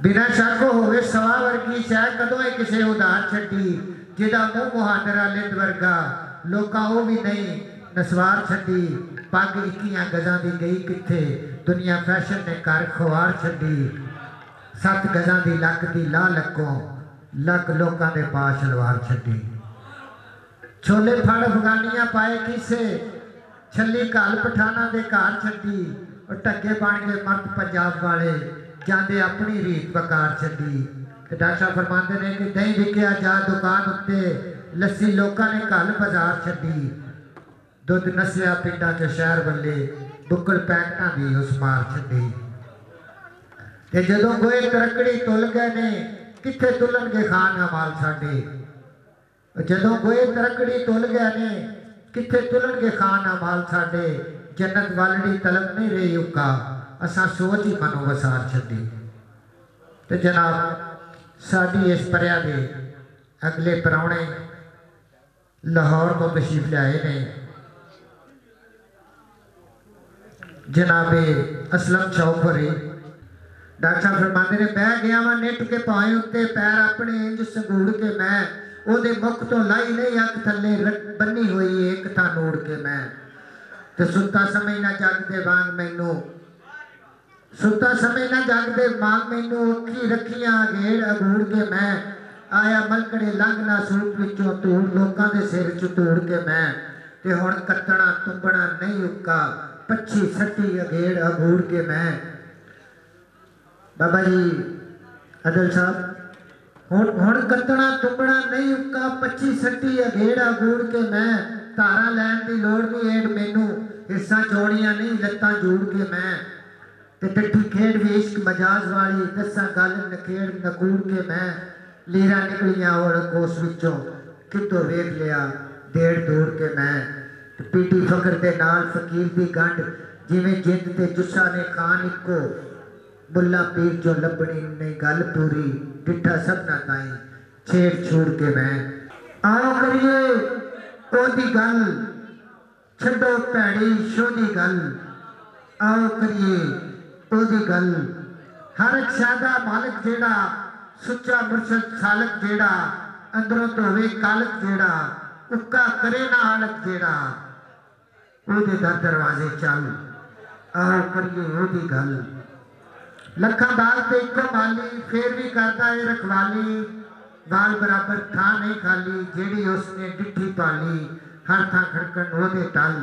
बिना शक होवे सवा वर्गी शह कदों ही किसे उधार छड्डी जिहदा मूँह मुहांदरा लिंद वर्गा लोकां वो भी नहीं नसवार छड्डी पग 21 गजां दी गई किथे दुनिया फैशन ने कर खुआर छड्डी 7 गजां दी लक दी ला लकों लक लोकां दे पा शलवार छड्डी छोले फड़ अफगानियां पाए किसे छली घल पठाना दे घर छड्डी और टक्के बन गए मर्द पंजाब वाले जाते अपनी रीत बकार छड्डी ते डॉक्टर साहब फरमाते ने कि दही विकिया जा दुकान उत्ते लस्सी लोगों ने घल बाजार छड्डी दुध नसिया पिंडा के शहर वाले बुक्कल पैकटा दी उस मार छड्डी ते जदों गोए तरकड़ी तुल गए ने किथे तुलन के खान अमाल साडे जदों गोए तरकड़ी तुल गए ने किथे तुलन के खान अमाल साडे जन्नत वालड़ी तलब नहीं रही उका असा सोच ही मनो वसार छड्डी ते जनाब साडी इस परिया दे अगले परौणे लाहौर तो तशरीफ लियाए ने जनाबे असलम चौधरी डॉक्टर साहब फरमाते ने मैं गया वा निट के पाए उत्ते पैर अपने इंज संगूड़ के मैं ओदे मुख तो लाई नहीं अख थले बन्नी हुई एक था नूड़ के मैं ते सुता समय ना जागदे वांग मैनू सुता समय ना जागदे मांग मैनू अखी रखियां घेड़ अगूड़ के मैं आया मलकड़े लंघना सूट विचों धूड़ लोकां दे सिर च धूड़ के मैं ते हुण कत्तना तुंबना नहीं उक्का पच्छी सट्टी अघेड़ अगूड़ के मैं बाबा जी अदल साहब हुण कत्तना तुंबना नहीं उक्का पच्छी सट्टी अघेड़ अगूड़ के मैं धारा लैन की लोड़ नहीं एड मैनू हिस्सा चौड़ियां नहीं लत्तां जूड़ के मैं ते टट्ठी खेड़ भी इश्क मजाज वाली दसा गल नखेड़ नकूड़ के मैं लीरा निकलियां और कोस विचों कितों वेख लिया देड़ दूड़ के मैं पीटी फकर दे नाल फकीर दी गंढ जिवें जिंद ते जुस्सा ने खान इको बुल्ला पीर जो लबनी ने गल पूरी डिठा सबना ताई छेड़ छूड़ के मैं आओ करिए ओदी गल छड्डो भैड़ी शोदी गल आओ करिए ओदी गल हर एक शादा मालिक जेड़ा सुच्चा मुर्शद सालक जेड़ा अंदरों धोवे कालक जेड़ा उक्का करे ना हालक जेड़ा ओदे दर दरवाजे चल आओ करिए ओदी गल लखा बाल ते इको माली फिर भी करता है रखवाली बाल बराबर था नहीं खाली जेड़ी उसने डिठी पाली हर था खड़कन ओदे टल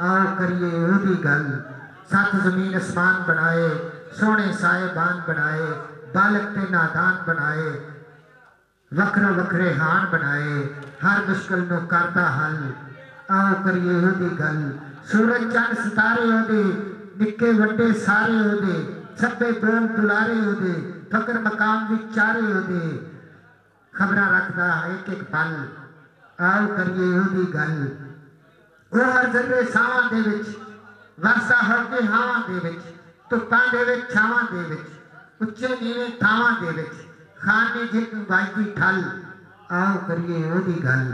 आओ करिए ओदी गल 7 जमीन आसमान बनाए सोने साहेबान बनाए बालक ते नादान बनाए वखरे वखरे हान बनाए हर मुश्किल नो करता हल आओ करिए ओदी गल सूरज चंद सितारे ओदे निक्के वड्डे सारे ओदे सब्बे बोल दुलारे ओदे फकर मकाम विच चारे ओदे खबरां रखदा एक एक पल आओ करिए ओदी गल वो हर जर्रे सावां दे विच वरसा होके हावां दे विच धुप्पां दे विच छावां दे विच उच्चे नीवें थावां दे विच खाने जिक वाजी ठल आओ करिए ओदी गल